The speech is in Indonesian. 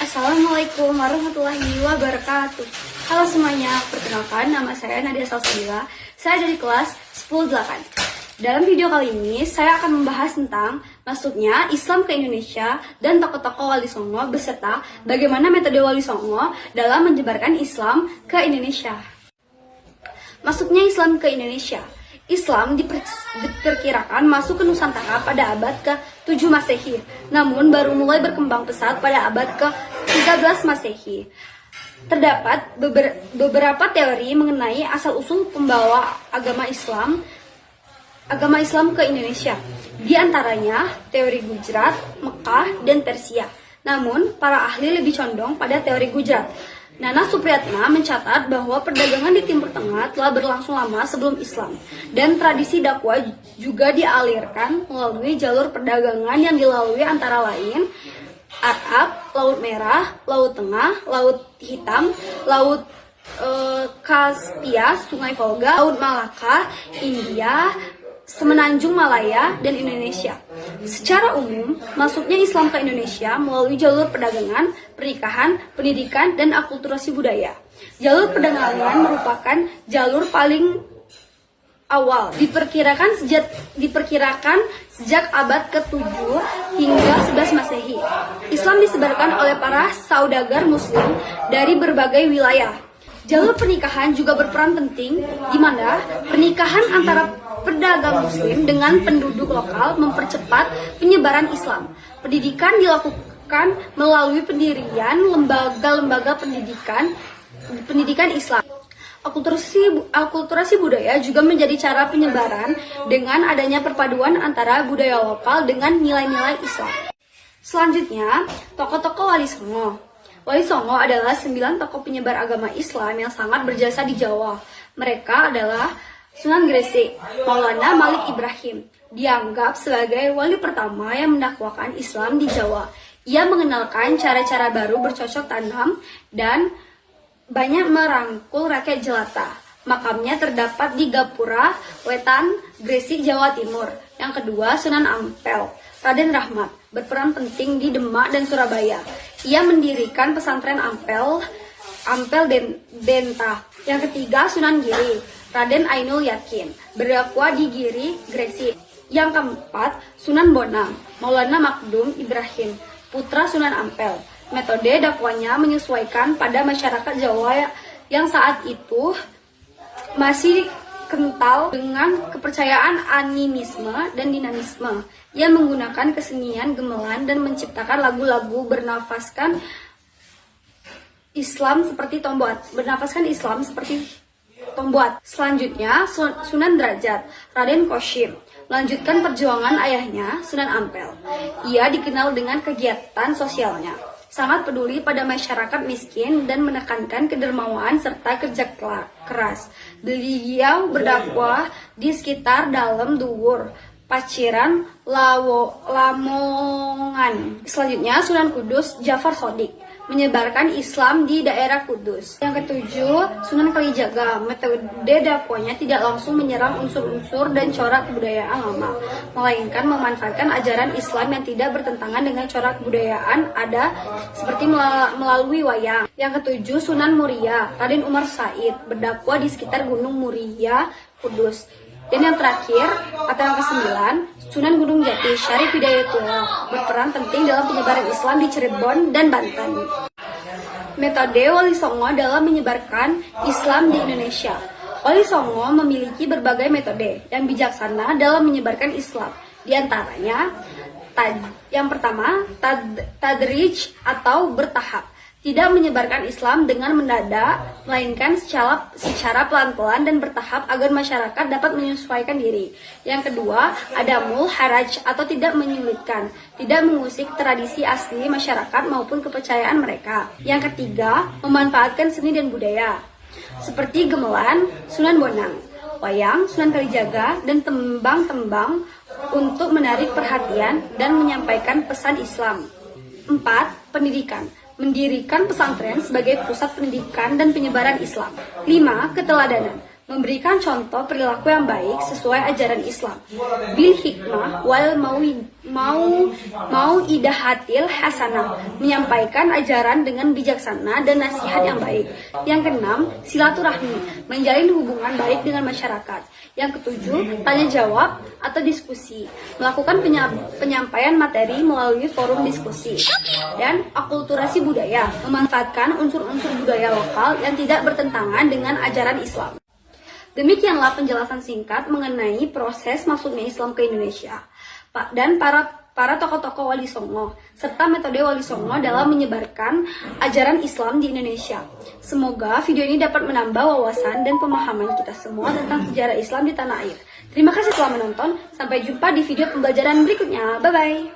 Assalamualaikum warahmatullahi wabarakatuh. Halo semuanya, perkenalkan nama saya Nadia Salsabila. Saya dari kelas 10-8. Dalam video kali ini, saya akan membahas tentang masuknya Islam ke Indonesia dan tokoh-tokoh Wali Songo beserta bagaimana metode Wali Songo dalam menyebarkan Islam ke Indonesia. Masuknya Islam ke Indonesia. Islam diperkirakan masuk ke Nusantara pada abad ke-7 Masehi, namun baru mulai berkembang pesat pada abad ke-13 Masehi. Terdapat beberapa teori mengenai asal-usul pembawa agama Islam ke Indonesia. Di antaranya teori Gujarat, Mekah, dan Persia. Namun, para ahli lebih condong pada teori Gujarat. Nana Supriyatna mencatat bahwa perdagangan di Timur Tengah telah berlangsung lama sebelum Islam, dan tradisi dakwah juga dialirkan melalui jalur perdagangan yang dilalui antara lain Arab, Laut Merah, Laut Tengah, Laut Hitam, Laut Kaspia, Sungai Volga, Laut Malaka, India, Semenanjung Malaya, dan Indonesia. Secara umum, masuknya Islam ke Indonesia melalui jalur perdagangan, pernikahan, pendidikan, dan akulturasi budaya. Jalur perdagangan merupakan jalur paling awal. Diperkirakan sejak abad ke-7 hingga 11 Masehi. Islam disebarkan oleh para saudagar muslim dari berbagai wilayah. Jalur pernikahan juga berperan penting, di mana pernikahan antara pedagang muslim dengan penduduk lokal mempercepat penyebaran Islam. Pendidikan dilakukan melalui pendirian lembaga-lembaga pendidikan Islam. Akulturasi budaya juga menjadi cara penyebaran dengan adanya perpaduan antara budaya lokal dengan nilai-nilai Islam. Selanjutnya, tokoh-tokoh Wali Songo. Wali Songo adalah 9 tokoh penyebar agama Islam yang sangat berjasa di Jawa. Mereka adalah Sunan Gresik, Maulana Malik Ibrahim, dianggap sebagai wali pertama yang mendakwakan Islam di Jawa. Ia mengenalkan cara-cara baru bercocok tanam dan banyak merangkul rakyat jelata. Makamnya terdapat di Gapura, Wetan, Gresik, Jawa Timur. Yang kedua, Sunan Ampel, Raden Rahmat, berperan penting di Demak dan Surabaya. Ia mendirikan pesantren Ampel Denta. Yang ketiga, Sunan Giri, Raden Ainul Yakin, berdakwah di Giri, Gresik. Yang keempat, Sunan Bonang, Maulana Makdum Ibrahim, putra Sunan Ampel. Metode dakwanya menyesuaikan pada masyarakat Jawa yang saat itu masih kental dengan kepercayaan animisme dan dinamisme. Ia menggunakan kesenian gamelan dan menciptakan lagu-lagu bernafaskan Islam seperti Tombuat. Selanjutnya, Sunan Derajat, Raden Koshim, melanjutkan perjuangan ayahnya, Sunan Ampel. Ia dikenal dengan kegiatan sosialnya, sangat peduli pada masyarakat miskin dan menekankan kedermawanan serta kerja keras. Beliau berdakwah di sekitar Dalem, Duwur, Paciran, Lamongan. Selanjutnya, Sunan Kudus, Jafar Sodik, menyebarkan Islam di daerah Kudus. Yang ketujuh, Sunan Kalijaga. Metode dakwahnya tidak langsung menyerang unsur-unsur dan corak kebudayaan lama, melainkan memanfaatkan ajaran Islam yang tidak bertentangan dengan corak kebudayaan ada seperti melalui wayang. Yang ketujuh, Sunan Muria, Raden Umar Said, berdakwah di sekitar Gunung Muria, Kudus. Dan yang terakhir, atau yang ke-9, Sunan Gunung Jati, Syarif Hidayatullah, berperan penting dalam penyebaran Islam di Cirebon dan Banten. Metode Wali Songo dalam menyebarkan Islam di Indonesia. Wali Songo memiliki berbagai metode yang bijaksana dalam menyebarkan Islam. Di antaranya, yang pertama, tadrij atau bertahap. Tidak menyebarkan Islam dengan mendadak, melainkan secara pelan-pelan dan bertahap agar masyarakat dapat menyesuaikan diri. Yang kedua, adamul haraj atau tidak menyulitkan, tidak mengusik tradisi asli masyarakat maupun kepercayaan mereka. Yang ketiga, memanfaatkan seni dan budaya, seperti gamelan, Sunan Bonang, wayang, Sunan Kalijaga, dan tembang-tembang untuk menarik perhatian dan menyampaikan pesan Islam. 4. Pendidikan. Mendirikan pesantren sebagai pusat pendidikan dan penyebaran Islam. 5. Keteladanan. memberikan contoh perilaku yang baik sesuai ajaran Islam. Bil hikmah wal mau'idahatil hasanah, menyampaikan ajaran dengan bijaksana dan nasihat yang baik. Yang keenam, silaturahmi, menjalin hubungan baik dengan masyarakat. Yang ketujuh, tanya jawab atau diskusi, melakukan penyampaian materi melalui forum diskusi. Dan akulturasi budaya, memanfaatkan unsur-unsur budaya lokal yang tidak bertentangan dengan ajaran Islam. Demikianlah penjelasan singkat mengenai proses masuknya Islam ke Indonesia dan para tokoh-tokoh Wali Songo serta metode Wali Songo dalam menyebarkan ajaran Islam di Indonesia. Semoga video ini dapat menambah wawasan dan pemahaman kita semua tentang sejarah Islam di tanah air. Terima kasih telah menonton. Sampai jumpa di video pembelajaran berikutnya. Bye bye.